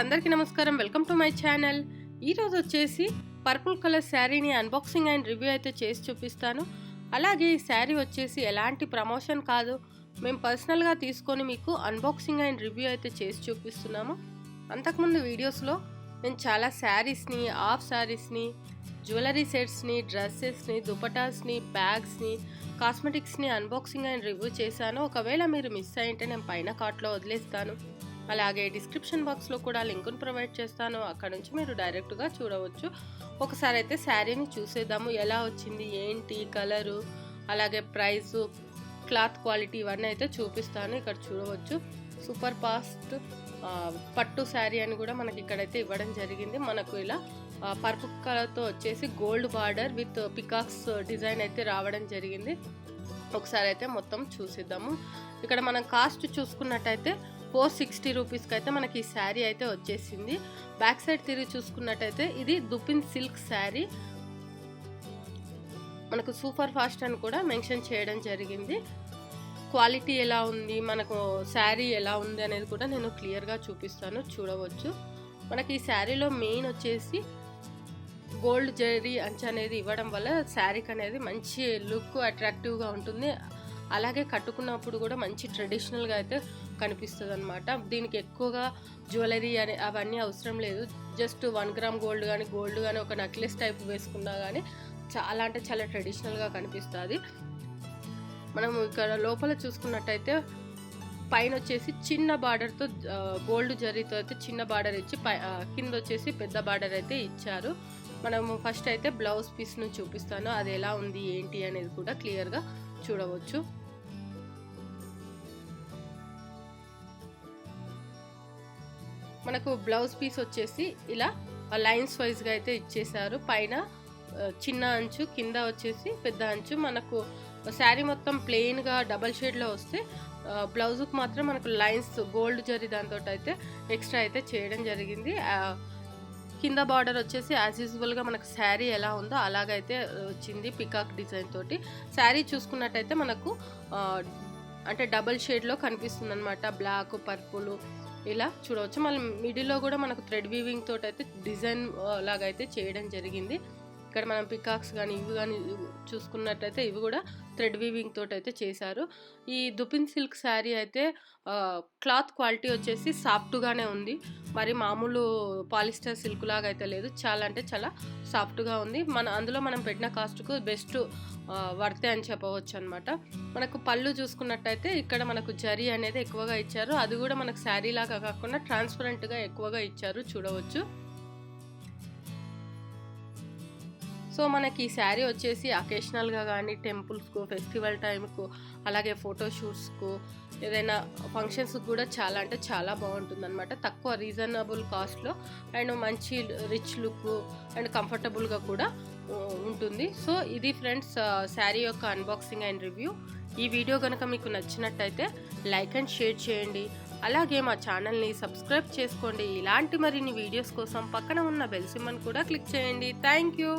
అందరికీ నమస్కారం. Welcome to my channel. ఈరోజు వచ్చేసి పర్పుల్ కలర్ శారీని అన్బాక్సింగ్ అండ్ రివ్యూ అయితే చేసి చూపిస్తాను. అలాగే ఈ శారీ వచ్చేసి ఎలాంటి ప్రమోషన్ కాదు, మేము పర్సనల్గా తీసుకొని మీకు అన్బాక్సింగ్ అండ్ రివ్యూ అయితే చేసి చూపిస్తున్నాము. అంతకుముందు వీడియోస్లో నేను చాలా శారీస్ని, హాఫ్ శారీస్ని, జ్యువెలరీ సెట్స్ని, డ్రెస్సెస్ని, దుపటాస్ని, బ్యాగ్స్ని, కాస్మెటిక్స్ని అన్బాక్సింగ్ అండ్ రివ్యూ చేశాను. ఒకవేళ మీరు మిస్ అయ్యింటే నేను పైన కార్ట్లో వదిలేస్తాను. అలాగే డిస్క్రిప్షన్ బాక్స్లో కూడా లింకును ప్రొవైడ్ చేస్తాను. అక్కడ నుంచి మీరు డైరెక్ట్గా చూడవచ్చు. ఒకసారి అయితే శారీని చూసేద్దాము, ఎలా వచ్చింది, ఏంటి కలరు, అలాగే ప్రైసు, క్లాత్ క్వాలిటీ ఇవన్నీ అయితే చూపిస్తాను. ఇక్కడ చూడవచ్చు సూపర్ ఫాస్ట్ పట్టు శారీ అని కూడా మనకి ఇక్కడైతే ఇవ్వడం జరిగింది. మనకు ఇలా పర్పుల్ కలర్తో వచ్చేసి gold border with peacocks design అయితే రావడం జరిగింది. ఒకసారి అయితే మొత్తం చూసిద్దాము. ఇక్కడ మనం కాస్ట్ చూసుకున్నట్టయితే 460 రూపీస్కి అయితే మనకి ఈ శారీ అయితే వచ్చేసింది. బ్యాక్ సైడ్ తిరిగి చూసుకున్నట్టయితే ఇది దుపిన్ సిల్క్ శారీ, మనకు సూపర్ ఫాస్ట్ అని కూడా మెన్షన్ చేయడం జరిగింది. క్వాలిటీ ఎలా ఉంది, మనకు శారీ ఎలా ఉంది అనేది కూడా నేను క్లియర్గా చూపిస్తాను, చూడవచ్చు. మనకి ఈ శారీలో మెయిన్ వచ్చేసి గోల్డ్ జరీ అంచు అనేది ఇవ్వడం వల్ల శారీకి అనేది మంచి లుక్ అట్రాక్టివ్గా ఉంటుంది. అలాగే కట్టుకున్నప్పుడు కూడా మంచి ట్రెడిషనల్గా అయితే కనిపిస్తుంది అనమాట. దీనికి ఎక్కువగా జ్యువెలరీ అని అవన్నీ అవసరం లేదు. జస్ట్ 1 గ్రామ్ గోల్డ్ కానీ ఒక నెక్లెస్ టైప్ వేసుకున్నా కానీ చాలా అంటే చాలా ట్రెడిషనల్గా కనిపిస్తుంది. మనం ఇక్కడ లోపల చూసుకున్నట్టయితే పైన వచ్చేసి చిన్న బార్డర్తో గోల్డ్ జరీతో అయితే చిన్న బార్డర్ ఇచ్చి కింద వచ్చేసి పెద్ద బార్డర్ అయితే ఇచ్చారు. మనము ఫస్ట్ అయితే బ్లౌజ్ పీస్ను చూపిస్తాను, అది ఎలా ఉంది ఏంటి అనేది కూడా క్లియర్గా చూడవచ్చు. మనకు బ్లౌజ్ పీస్ వచ్చేసి ఇలా లైన్స్ వైజ్గా అయితే ఇచ్చేసారు. పైన చిన్న అంచు, కింద వచ్చేసి పెద్ద అంచు. మనకు శారీ మొత్తం ప్లెయిన్గా డబల్ షేడ్లో వస్తే బ్లౌజ్కి మాత్రం మనకు లైన్స్ గోల్డ్ జరీ దాంతో అయితే ఎక్స్ట్రా అయితే చేయడం జరిగింది. కింద బార్డర్ వచ్చేసి యాజ్ యూజువల్గా మనకు శారీ ఎలా ఉందో అలాగైతే వచ్చింది పికాక్ డిజైన్ తోటి. శారీ చూసుకున్నట్టయితే మనకు అంటే డబల్ షేడ్లో కనిపిస్తుంది అనమాట, బ్లాక్ పర్పుల్ ఇలా చూడవచ్చు. మళ్ళీ మిడిల్లో కూడా మనకు థ్రెడ్ వీవింగ్ తోటి అయితే డిజైన్ లాగా అయితే చేయడం జరిగింది. ఇక్కడ మనం పికాక్స్ కానీ ఇవి కానీ చూసుకున్నట్టయితే ఇవి కూడా థ్రెడ్ వీవింగ్ తోటి అయితే చేశారు. ఈ దుపిన్ సిల్క్ శారీ అయితే క్లాత్ క్వాలిటీ వచ్చేసి సాఫ్ట్గానే ఉంది, మరి మామూలు పాలిస్టర్ సిల్క్ లాగా అయితే లేదు. చాలా అంటే చాలా సాఫ్ట్గా ఉంది. అందులో మనం పెట్టిన కాస్ట్కు బెస్ట్ వర్తే అని చెప్పవచ్చు అనమాట. మనకు పళ్ళు చూసుకున్నట్టయితే ఇక్కడ మనకు జరీ అనేది ఎక్కువగా ఇచ్చారు. అది కూడా మనకు శారీ లాగా కాకుండా ట్రాన్స్పరెంట్గా ఎక్కువగా ఇచ్చారు, చూడవచ్చు. సో మనకి ఈ శారీ వచ్చేసి అకేషనల్గా కానీ టెంపుల్స్కు, ఫెస్టివల్ టైంకు, అలాగే ఫోటోషూట్స్కు, ఏదైనా ఫంక్షన్స్కి కూడా చాలా అంటే చాలా బాగుంటుంది అనమాట. తక్కువ రీజనబుల్ కాస్ట్లో అండ్ మంచి రిచ్ లుక్ అండ్ కంఫర్టబుల్గా కూడా ఉంటుంది. సో ఇది ఫ్రెండ్స్ శారీ యొక్క అన్బాక్సింగ్ అండ్ రివ్యూ. ఈ వీడియో కనుక మీకు నచ్చినట్టయితే లైక్ అండ్ షేర్ చేయండి. అలాగే మా ఛానల్ని సబ్స్క్రైబ్ చేసుకోండి. ఇలాంటి మరిన్ని వీడియోస్ కోసం పక్కన ఉన్న బెల్ సింబల్ కూడా క్లిక్ చేయండి. Thank you.